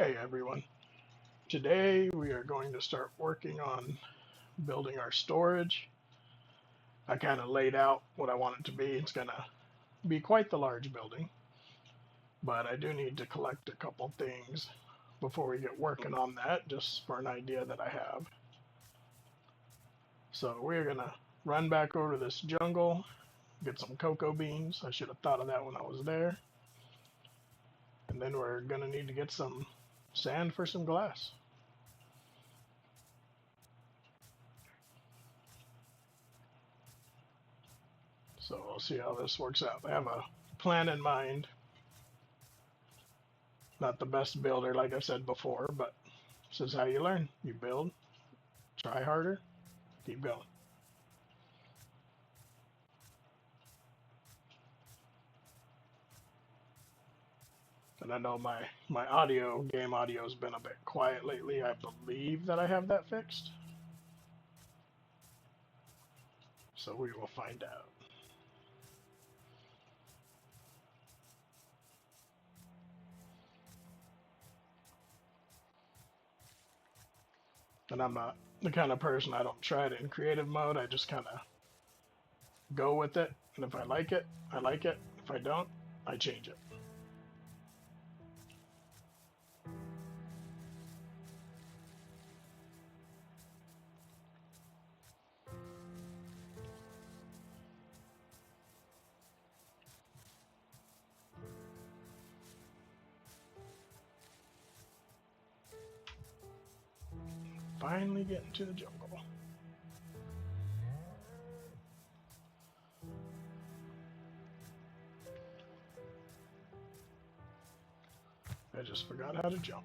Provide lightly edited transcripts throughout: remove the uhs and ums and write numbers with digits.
Hey everyone, today we are going to start working on building our storage. I kind of laid out what I want it to be. It's going to be quite the large building, but I do need to collect a couple things before we get working on that, just for an idea that I have. So we're going to run back over to this jungle, get some cocoa beans. I should have thought of that when I was there. And then we're going to need to get some sand for some glass. So we'll see how this works out. I have a plan in mind. Not the best builder, like I said before, but this is how you learn. You build, try harder, keep going. And I know my game audio has been a bit quiet lately. I believe that I have that fixed. So we will find out. And I'm not the kind of person, I don't try it in creative mode. I just kind of go with it. And if I like it, I like it. If I don't, I change it. Finally getting to the jungle. I just forgot how to jump.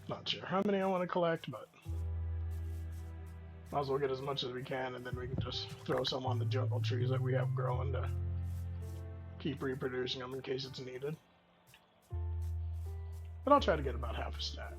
Not sure how many I want to collect, but might as well get as much as we can, and then we can just throw some on the jungle trees that we have growing to keep reproducing them in case it's needed. But I'll try to get about half a stack.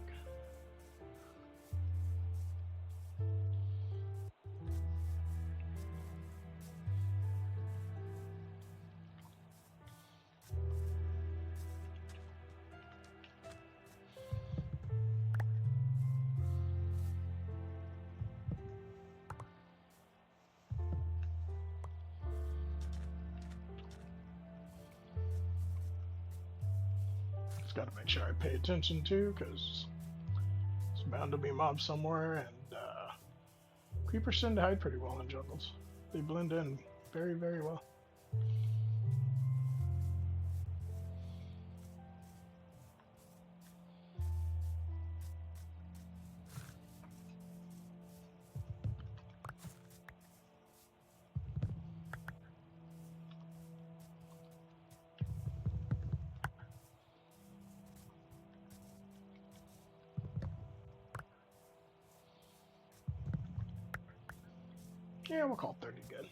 Got to make sure I pay attention to, because it's bound to be mobs somewhere, and creepers tend to hide pretty well in jungles. They blend in very, very well. Yeah, we'll call 30 good.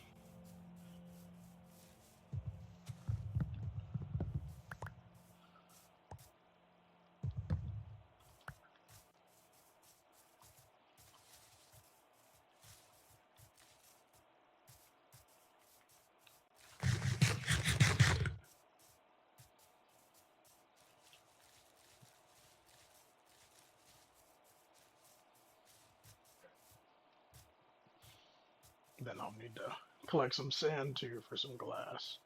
Then I'll need to collect some sand too for some glass.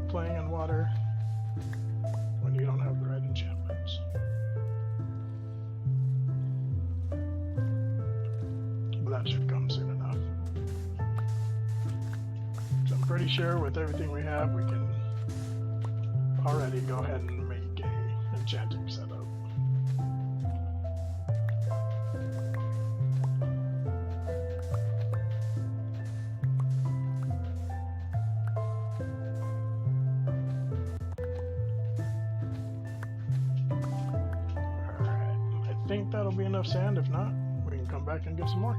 Playing in water when you don't have the right enchantments. But that should come soon enough. pretty sure with everything we have, we can already go ahead and make a enchanting setup. Alright, I think that'll be enough sand. If not, we can come back and get some more.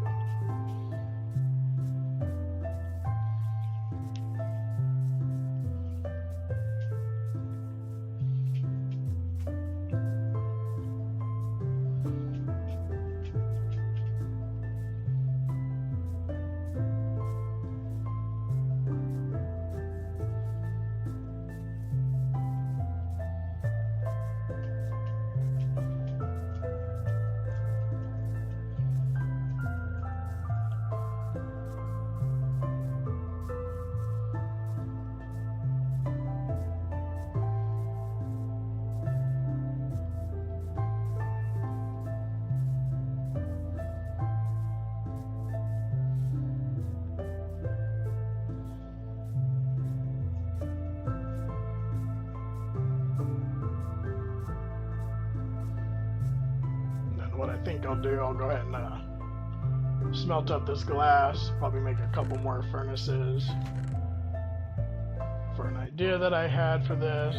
What I think I'll do, I'll go ahead and smelt up this glass, probably make a couple more furnaces for an idea that I had for this.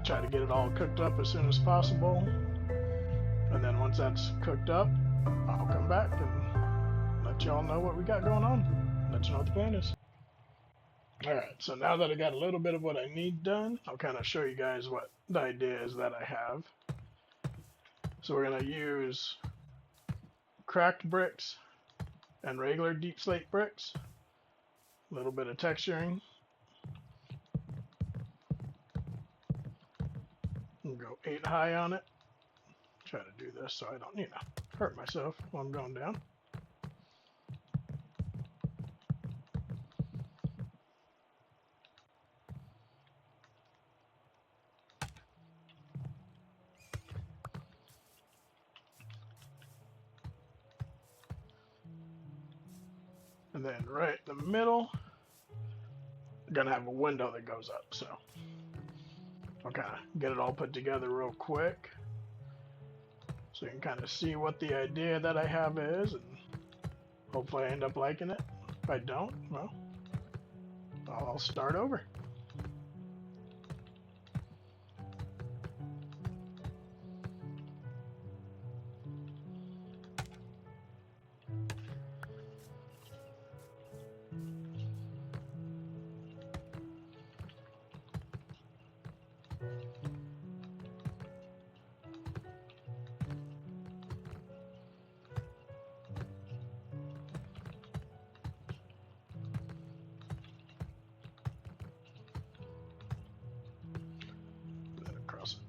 Try to get it all cooked up as soon as possible, and then once that's cooked up, I'll come back and let y'all know what we got going on, let you know what the plan is. Alright, so now that I got a little bit of what I need done, I'll kind of show you guys what the idea is that I have. So we're going to use cracked bricks and regular deep slate bricks. A little bit of texturing. We'll go 8 high on it. Try to do this so I don't, hurt myself while I'm going down. And then right in the middle, I'm gonna have a window that goes up, so I'll kind of get it all put together real quick so you can kind of see what the idea that I have is, and hopefully I end up liking it. If I don't, well, I'll start over.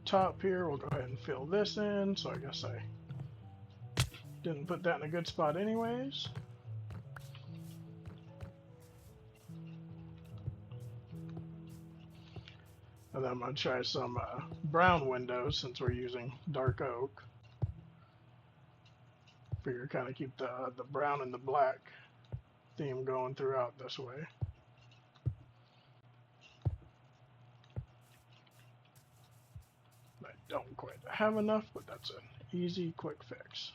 Top here, we'll go ahead and fill this in, so I guess I didn't put that in a good spot anyways. And then I'm going to try some brown windows since we're using dark oak. Figure kind of keep the brown and the black theme going throughout this way. Don't quite have enough, but that's an easy, quick fix.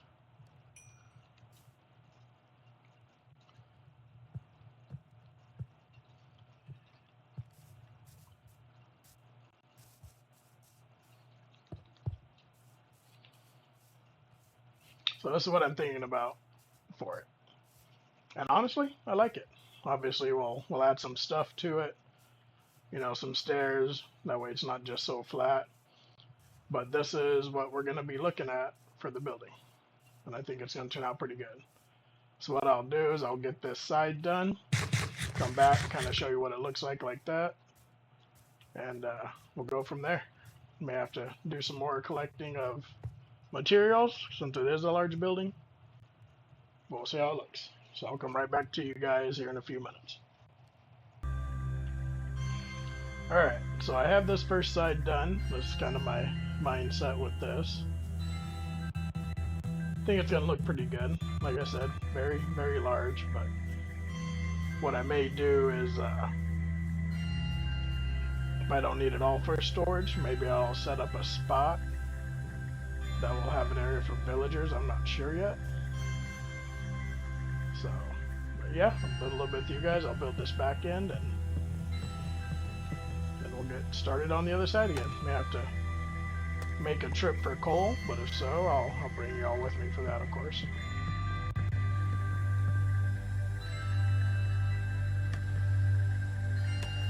So this is what I'm thinking about for it. And honestly, I like it. Obviously, we'll add some stuff to it. Some stairs. That way it's not just so flat. But this is what we're going to be looking at for the building. And I think it's going to turn out pretty good. So what I'll do is I'll get this side done, come back, kind of show you what it looks like that. And we'll go from there. May have to do some more collecting of materials since it is a large building. We'll see how it looks. So I'll come right back to you guys here in a few minutes. Alright, so I have this first side done. This is kind of my mindset with this. I think it's gonna look pretty good. Like I said, very, very large, but what I may do is, if I don't need it all for storage, maybe I'll set up a spot that will have an area for villagers. I'm not sure yet. So, but yeah, I'll build a little bit with you guys. I'll build this back end, and then we'll get started on the other side again. May have to make a trip for coal, but if so, I'll bring you all with me for that, of course.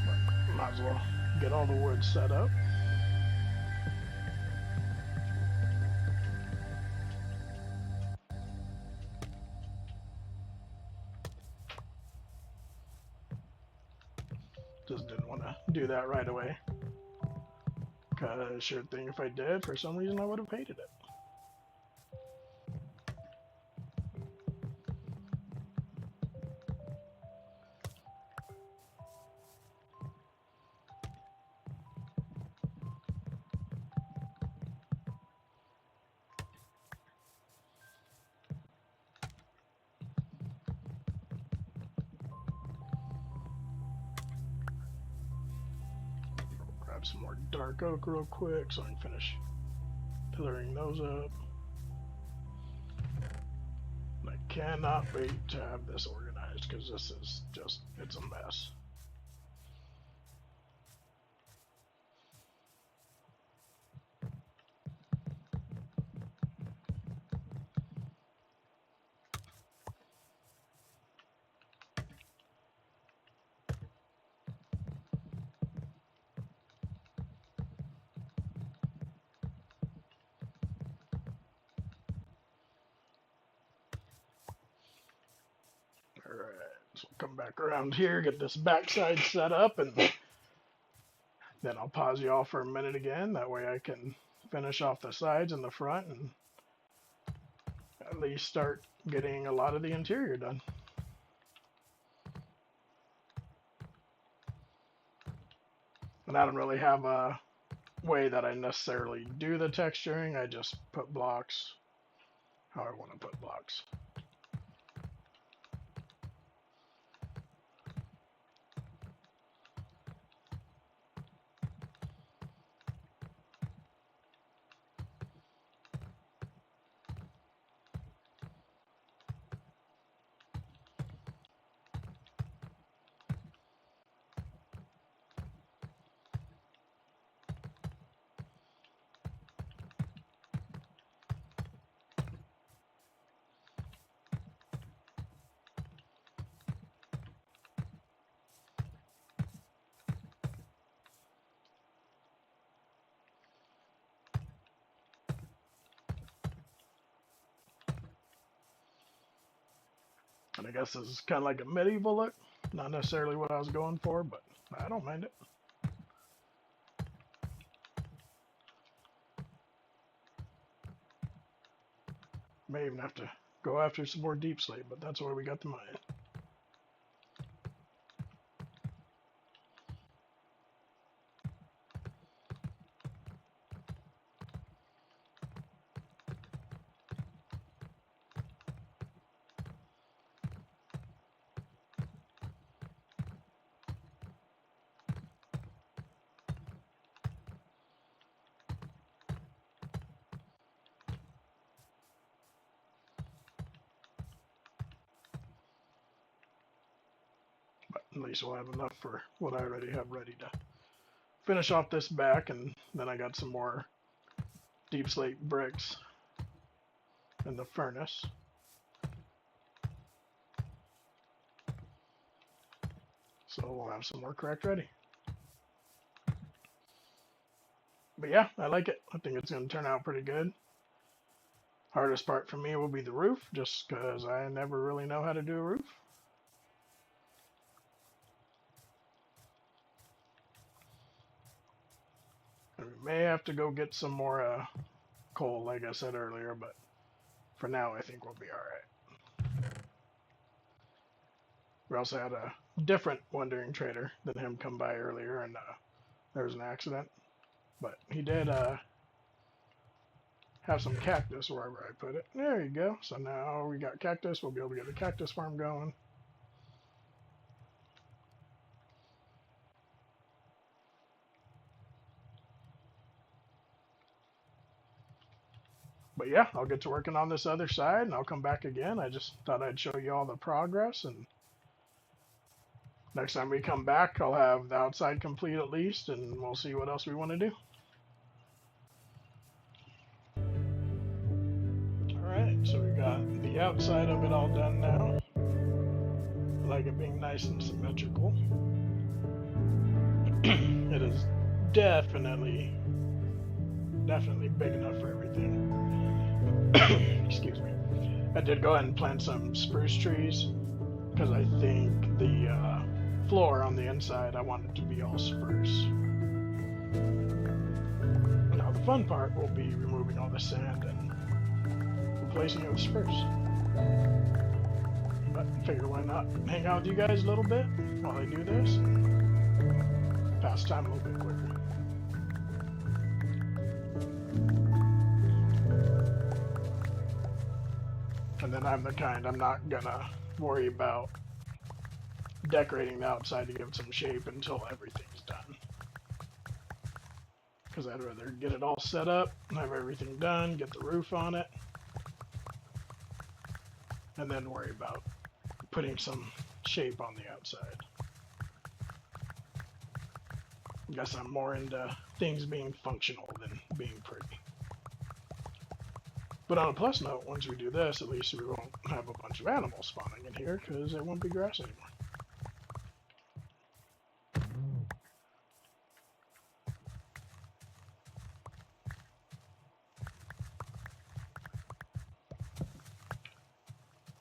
But might as well get all the wood set up. Just didn't want to do that right away. Because sure thing, if I did, for some reason I would have hated it. Grab some more dark oak real quick so I can finish pillaring those up. And I cannot wait to have this organized because this is just, it's a mess. Alright, so we'll come back around here, get this backside set up, and then I'll pause you all for a minute again. That way I can finish off the sides and the front and at least start getting a lot of the interior done. And I don't really have a way that I necessarily do the texturing. I just put blocks how I want to put blocks. And I guess this is kind of like a medieval look. Not necessarily what I was going for, but I don't mind it. May even have to go after some more deep slate, but that's where we got the mine. At least we'll have enough for what I already have ready to finish off this back, and then I got some more deep slate bricks in the furnace. So we'll have some more cracked ready. But yeah, I like it. I think it's going to turn out pretty good. Hardest part for me will be the roof, just because I never really know how to do a roof. And we may have to go get some more coal, like I said earlier, but for now I think we'll be alright. We also had a different wandering trader than him come by earlier, and there was an accident. But he did have some cactus wherever I put it. There you go. So now we got cactus. We'll be able to get the cactus farm going. But yeah, I'll get to working on this other side and I'll come back again. I just thought I'd show you all the progress, and next time we come back, I'll have the outside complete at least, and we'll see what else we want to do. Alright, so we got the outside of it all done now. I like it being nice and symmetrical. It is definitely big enough for everything. Excuse me. I did go ahead and plant some spruce trees because I think the floor on the inside I want it to be all spruce. Now the fun part will be removing all the sand and replacing it with spruce. But I figure why not hang out with you guys a little bit while I do this and pass time a little bit quicker. And then I'm the kind, I'm not gonna worry about decorating the outside to give it some shape until everything's done. Because I'd rather get it all set up, have everything done, get the roof on it, and then worry about putting some shape on the outside. I guess I'm more into things being functional than being pretty. But on a plus note, once we do this, at least we won't have a bunch of animals spawning in here, because it won't be grass anymore.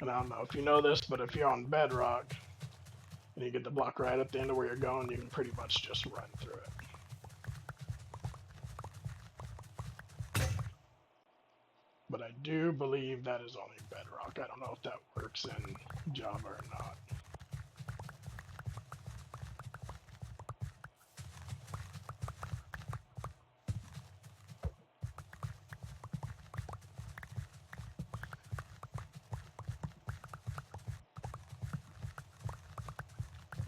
And I don't know if you know this, but if you're on bedrock, and you get the block right at the end of where you're going, you can pretty much just run through it. But I do believe that is only bedrock. I don't know if that works in Java or not.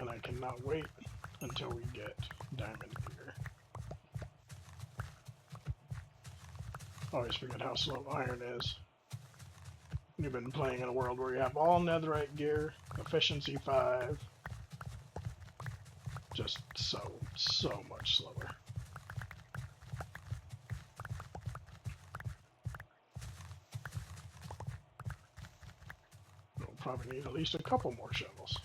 And I cannot wait until we get diamond gear. Always forget how slow iron is. You've been playing in a world where you have all netherite gear, efficiency 5. Just so much slower. We'll probably need at least a couple more shovels.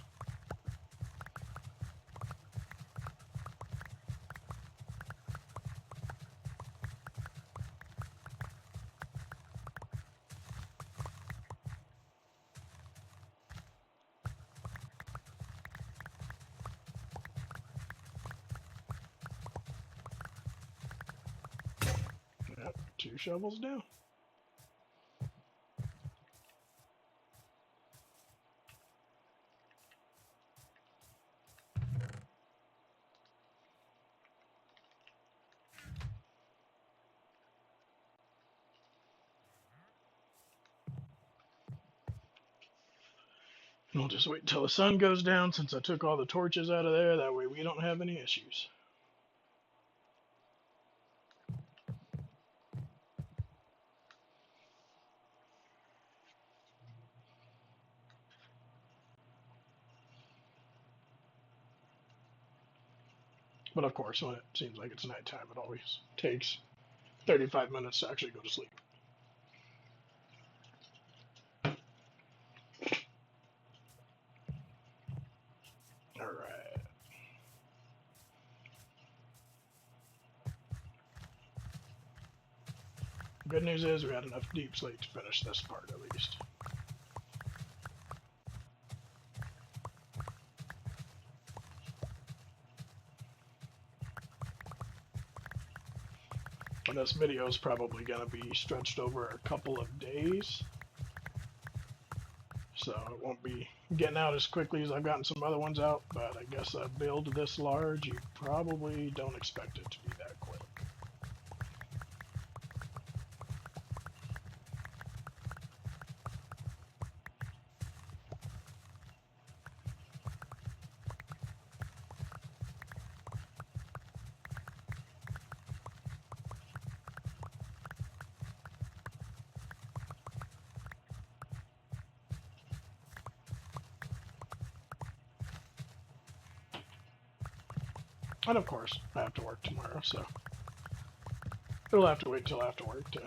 Yep, 2 shovels down. We'll just wait until the sun goes down since I took all the torches out of there. That way we don't have any issues. But of course, when it seems like it's nighttime, it always takes 35 minutes to actually go to sleep. Alright. Good news is we had enough deep slate to finish this part at least. And this video is probably going to be stretched over a couple of days. So it won't be getting out as quickly as I've gotten some other ones out, but I guess a build this large, you probably don't expect it to be that quick. And of course, I have to work tomorrow, so it'll have to wait till after work to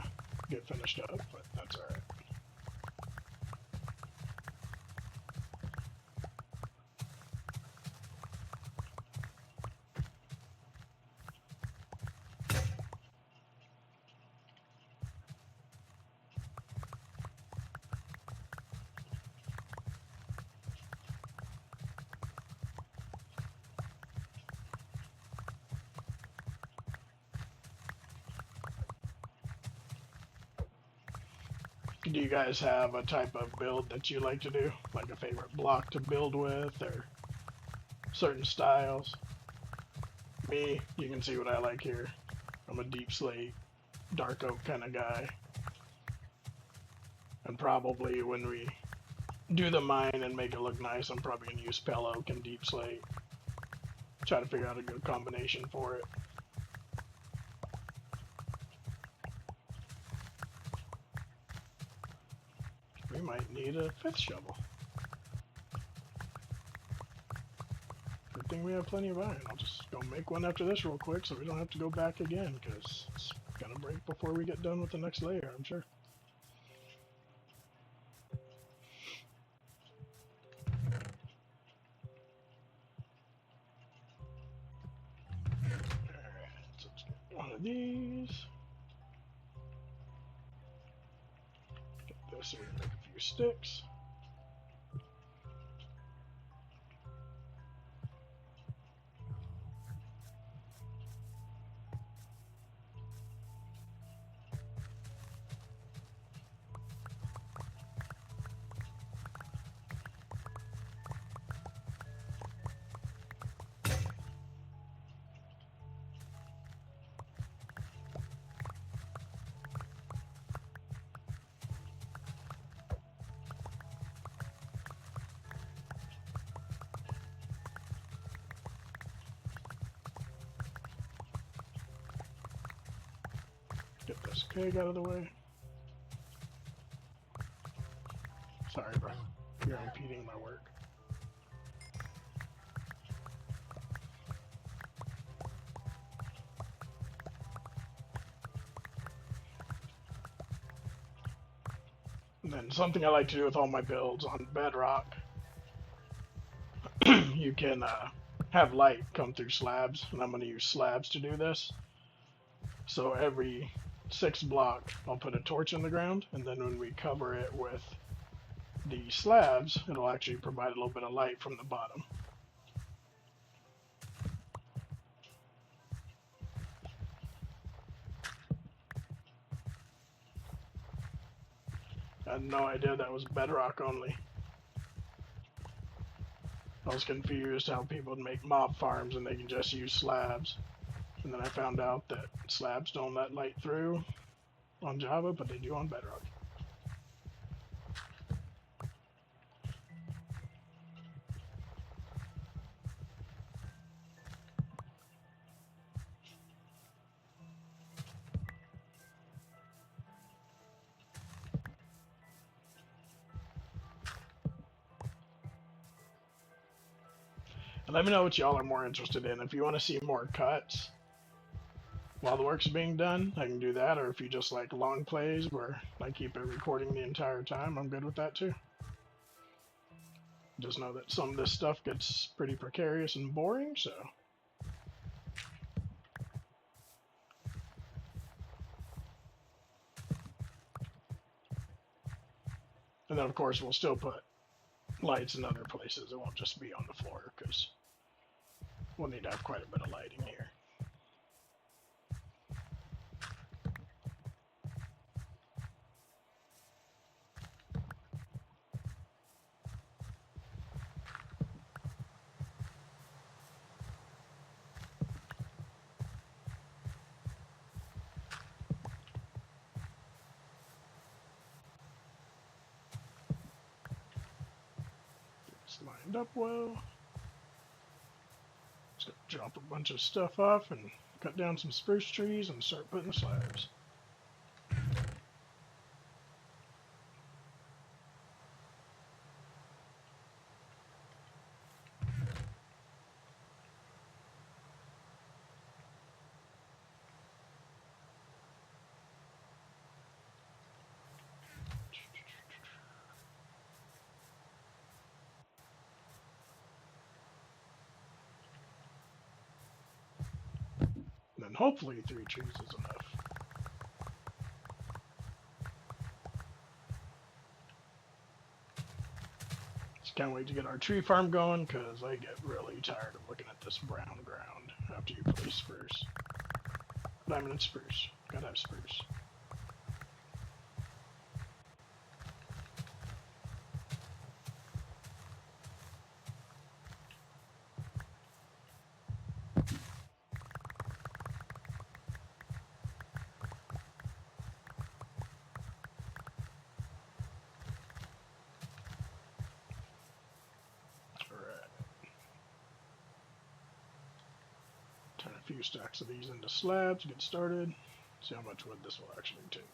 get finished up, but that's alright. Do you guys have a type of build that you like to do? Like a favorite block to build with, or certain styles? Me, you can see what I like here. I'm a deep slate, dark oak kind of guy. And probably when we do the mine and make it look nice, I'm probably going to use pale oak and deep slate. Try to figure out a good combination for it. We might need a 5th shovel. Good thing we have plenty of iron. I'll just go make one after this real quick so we don't have to go back again, because it's going to break before we get done with the next layer, I'm sure. Alright, so let's get one of these. Get this so we can make a few sticks. Get this keg out of the way. Sorry, bro. You're impeding my work. And then something I like to do with all my builds on Bedrock, you can have light come through slabs, and I'm going to use slabs to do this. So every 6 block, I'll put a torch in the ground, and then when we cover it with the slabs, it'll actually provide a little bit of light from the bottom. I had no idea that was Bedrock only. I was confused how people would make mob farms and they can just use slabs. And then I found out that slabs don't let light through on Java, but they do on Bedrock. And let me know what y'all are more interested in. If you want to see more cuts while the work's being done, I can do that. Or if you just like long plays where I keep it recording the entire time, I'm good with that too. Just know that some of this stuff gets pretty precarious and boring, so. And then of course we'll still put lights in other places. It won't just be on the floor, because we'll need to have quite a bit of lighting here. It's lined up well. Just gonna drop a bunch of stuff off and cut down some spruce trees and start putting slabs. Hopefully 3 trees is enough. Just can't wait to get our tree farm going, because I get really tired of looking at this brown ground after you place spruce. Diamond and spruce. Gotta have spruce. Turn a few stacks of these into slabs, get started. See how much wood this will actually take.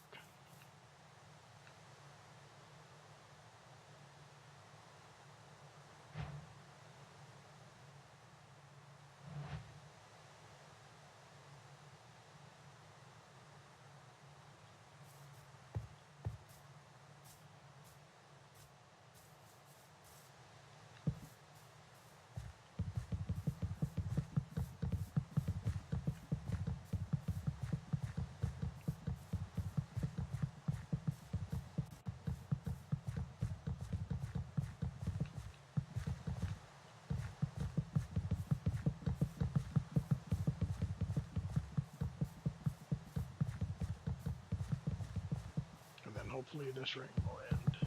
Hopefully this rain will end.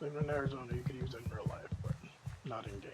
Living in Arizona, you could use it in real life, but not in game.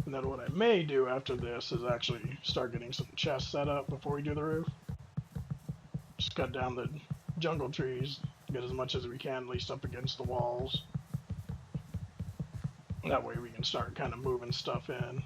And then what I may do after this is actually start getting some chests set up before we do the roof. Just cut down the jungle trees, get as much as we can, at least up against the walls. That way we can start kind of moving stuff in.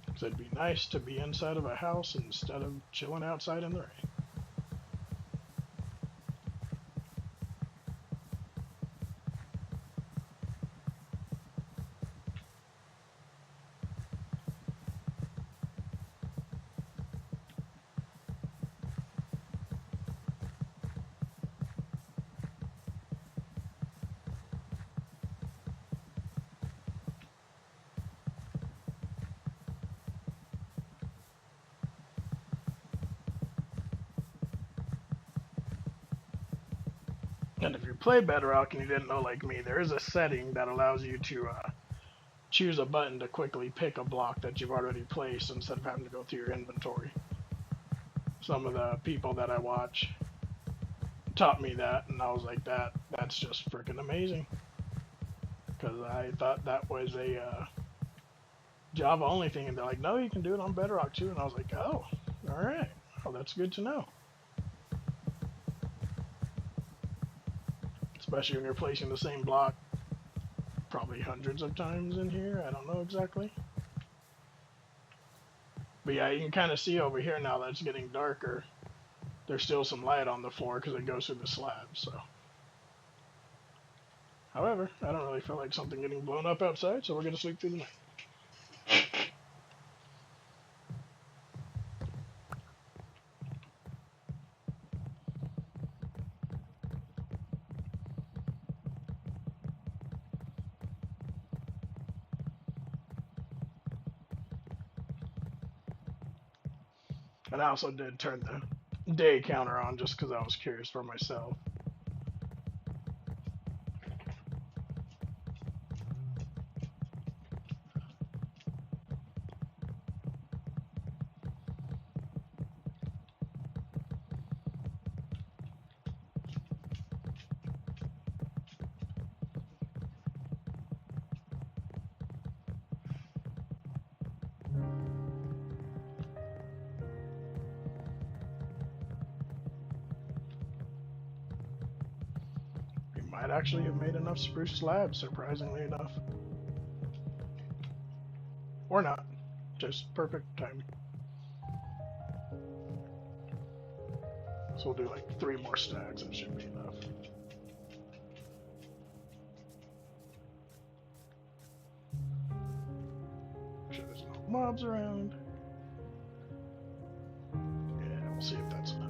Because it'd be nice to be inside of a house instead of chilling outside in the rain. And if you play Bedrock and you didn't know like me, there is a setting that allows you to choose a button to quickly pick a block that you've already placed instead of having to go through your inventory. Some of the people that I watch taught me that, and I was like, that's just freaking amazing. Because I thought that was a Java only thing, and they're like, no, you can do it on Bedrock too. And I was like, oh, all right, well, that's good to know. Especially when you're placing the same block probably hundreds of times in here. I don't know exactly. But yeah, you can kind of see over here now that it's getting darker. There's still some light on the floor because it goes through the slab, so. However, I don't really feel like something getting blown up outside, so we're going to sleep through the night. And I also did turn the day counter on just because I was curious for myself. Might actually have made enough spruce slabs, surprisingly enough. Or not. Just perfect timing. So we'll do like 3 more stacks, it should be enough. Make sure there's no mobs around. Yeah, we'll see if that's enough.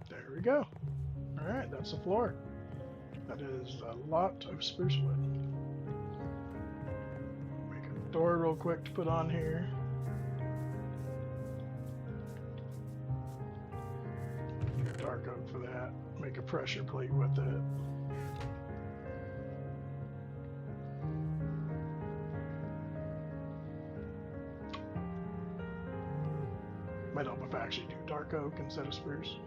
There we go. Alright, that's the floor. That is a lot of spruce wood. Make a door real quick to put on here. Dark oak for that. Make a pressure plate with it. Might help if I actually do dark oak instead of spruce.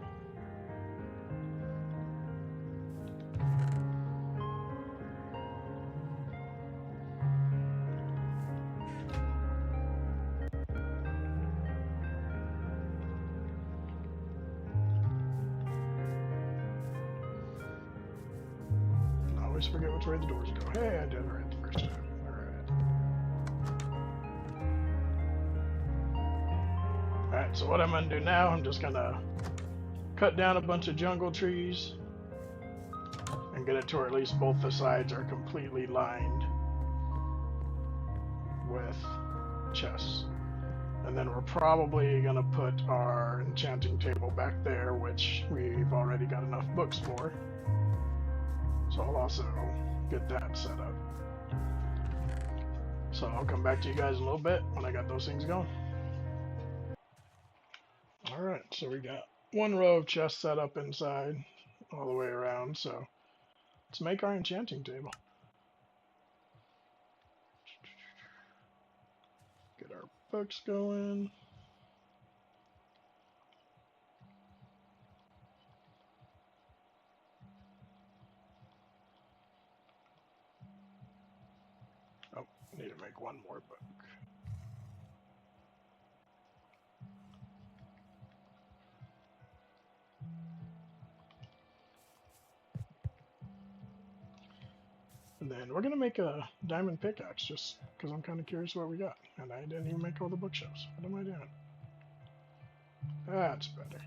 Always forget which way the doors go. Hey, I did it right the first time. Alright, so what I'm going to do now, I'm just going to cut down a bunch of jungle trees and get it to where at least both the sides are completely lined with chests. And then we're probably going to put our enchanting table back there, which we've already got enough books for. So I'll also get that set up. So I'll come back to you guys in a little bit when I got those things going. Alright, so we got 1 row of chests set up inside all the way around, so let's make our enchanting table. Get our books going. Oh, need to make 1 more book. And then we're going to make a diamond pickaxe just because I'm kind of curious what we got. And I didn't even make all the bookshelves. What am I doing? That's better.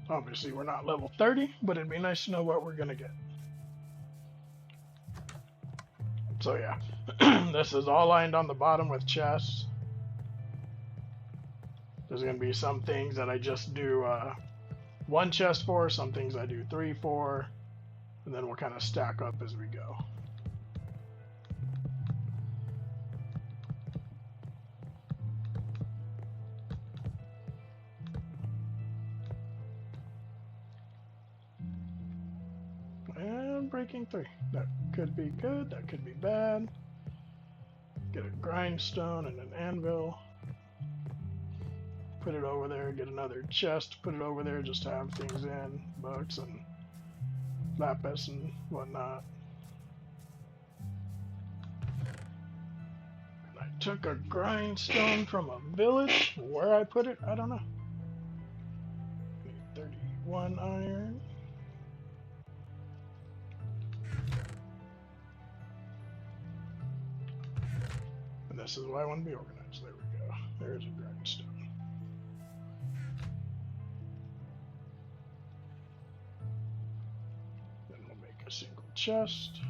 Obviously we're not level 30, but it'd be nice to know what we're going to get. So yeah, this is all lined on the bottom with chests. There's going to be some things that I just do 1 chest for, some things I do 3 for, and then we'll kind of stack up as we go. And breaking 3. That could be good, that could be bad. Get a grindstone and an anvil. Put it over there, get another chest, put it over there, just to have things in, books and lapis and whatnot. And I took a grindstone from a village. Where I put it, I don't know. Need 31 iron. And this is why I want to be organized. There we go. There's a grindstone. A single chest.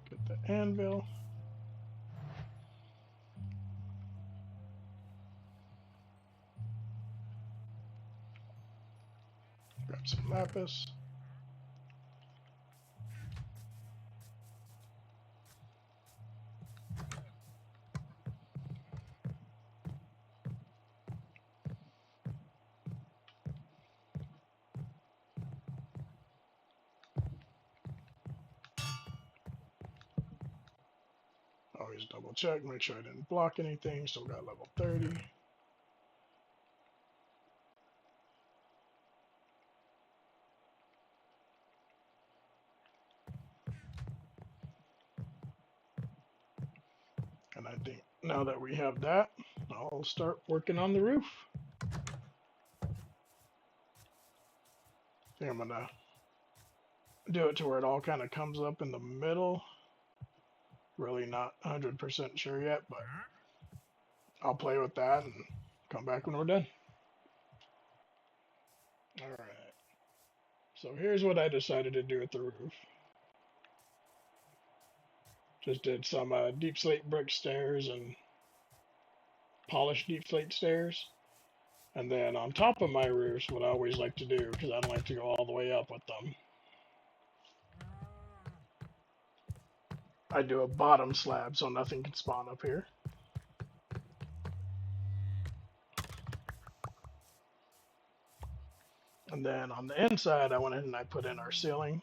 Get the anvil. Grab some lapis. Always double check, make sure I didn't block anything. Still got level 30. And I think now that we have that, I'll start working on the roof. I think I'm gonna do it to where it all kind of comes up in the middle. Really not 100% sure yet, but I'll play with that and come back when we're done. Alright, so here's what I decided to do with the roof. Just did some deep slate brick stairs and polished deep slate stairs. And then on top of my roofs, what I always like to do, because I don't like to go all the way up with them, I do a bottom slab so nothing can spawn up here. And then on the inside, I went in and I put in our ceiling.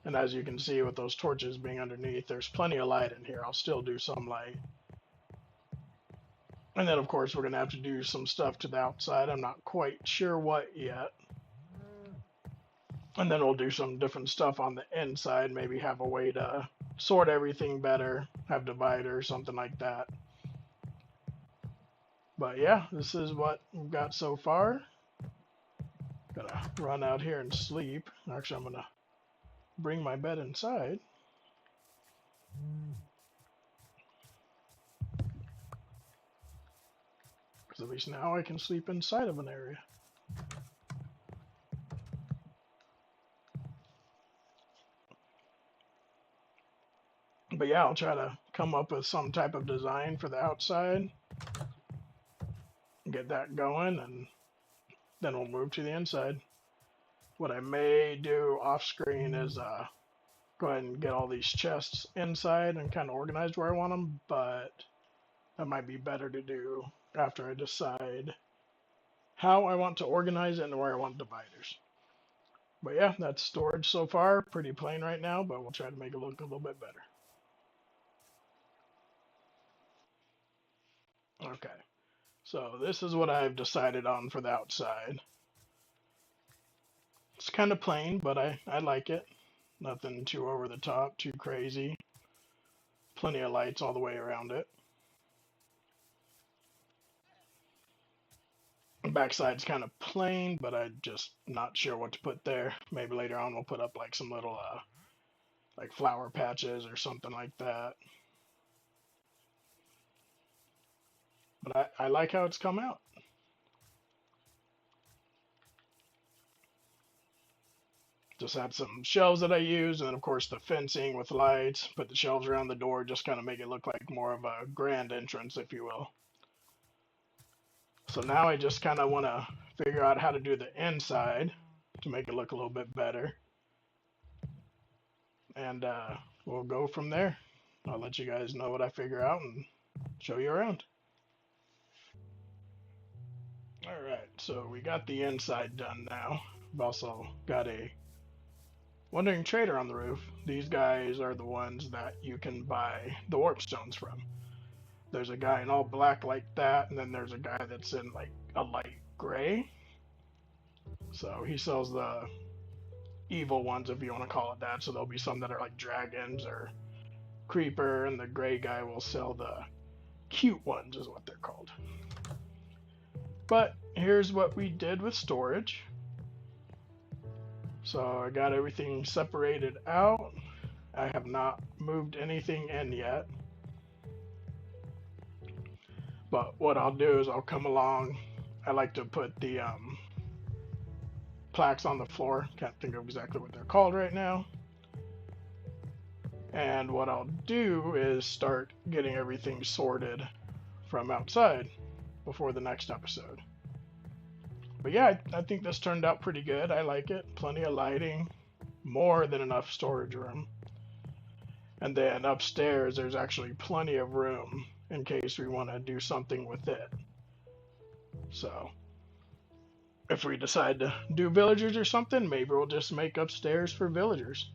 And as you can see with those torches being underneath, there's plenty of light in here. I'll still do some light. And then of course we're going to have to do some stuff to the outside. I'm not quite sure what yet. And then we'll do some different stuff on the inside. Maybe have a way to sort everything better. Have dividers, something like that. But yeah, this is what we've got so far. Gonna run out here and sleep. Actually, I'm gonna bring my bed inside. Because at least now I can sleep inside of an area. But yeah, I'll try to come up with some type of design for the outside. Get that going, and then we'll move to the inside. What I may do off screen is go ahead and get all these chests inside and kind of organized where I want them, but that might be better to do after I decide how I want to organize it and where I want dividers. But yeah, that's storage so far. Pretty plain right now, but we'll try to make it look a little bit better. Okay, so this is what I've decided on for the outside. It's kind of plain, but I like it. Nothing too over the top, too crazy. Plenty of lights all the way around it. The backside's kind of plain, but I'm just not sure what to put there. Maybe later on we'll put up like some little like flower patches or something like that. But I like how it's come out. Just had some shelves that I use, and then of course the fencing with lights. Put the shelves around the door, just kind of make it look like more of a grand entrance, if you will. So now I just kind of want to figure out how to do the inside to make it look a little bit better. And we'll go from there. I'll let you guys know what I figure out and show you around. Alright, so we got the inside done now. We've also got a Wandering Trader on the roof. These guys are the ones that you can buy the warp stones from. There's a guy in all black like that, and then there's a guy that's in like a light gray. So he sells the evil ones, if you want to call it that. So there'll be some that are like dragons or creeper, and the gray guy will sell the cute ones, is what they're called. But here's what we did with storage. So I got everything separated out. I have not moved anything in yet. But what I'll do is I'll come along. I like to put the plaques on the floor. Can't think of exactly what they're called right now. And what I'll do is start getting everything sorted from outside before the next episode. But yeah, I think this turned out pretty good. I like it. Plenty of lighting. More than enough storage room. And then upstairs, there's actually plenty of room in case we want to do something with it. So, if we decide to do villagers or something, maybe we'll just make upstairs for villagers.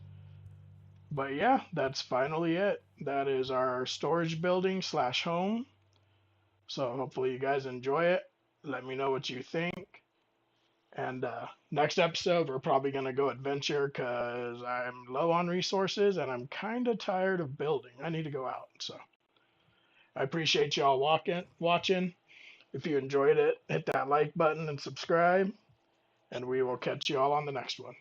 But yeah, that's finally it. That is our storage building slash home. So hopefully you guys enjoy it. Let me know what you think. And next episode, we're probably going to go adventure because I'm low on resources and I'm kind of tired of building. I need to go out. So I appreciate y'all watching. If you enjoyed it, hit that like button and subscribe. And we will catch you all on the next one.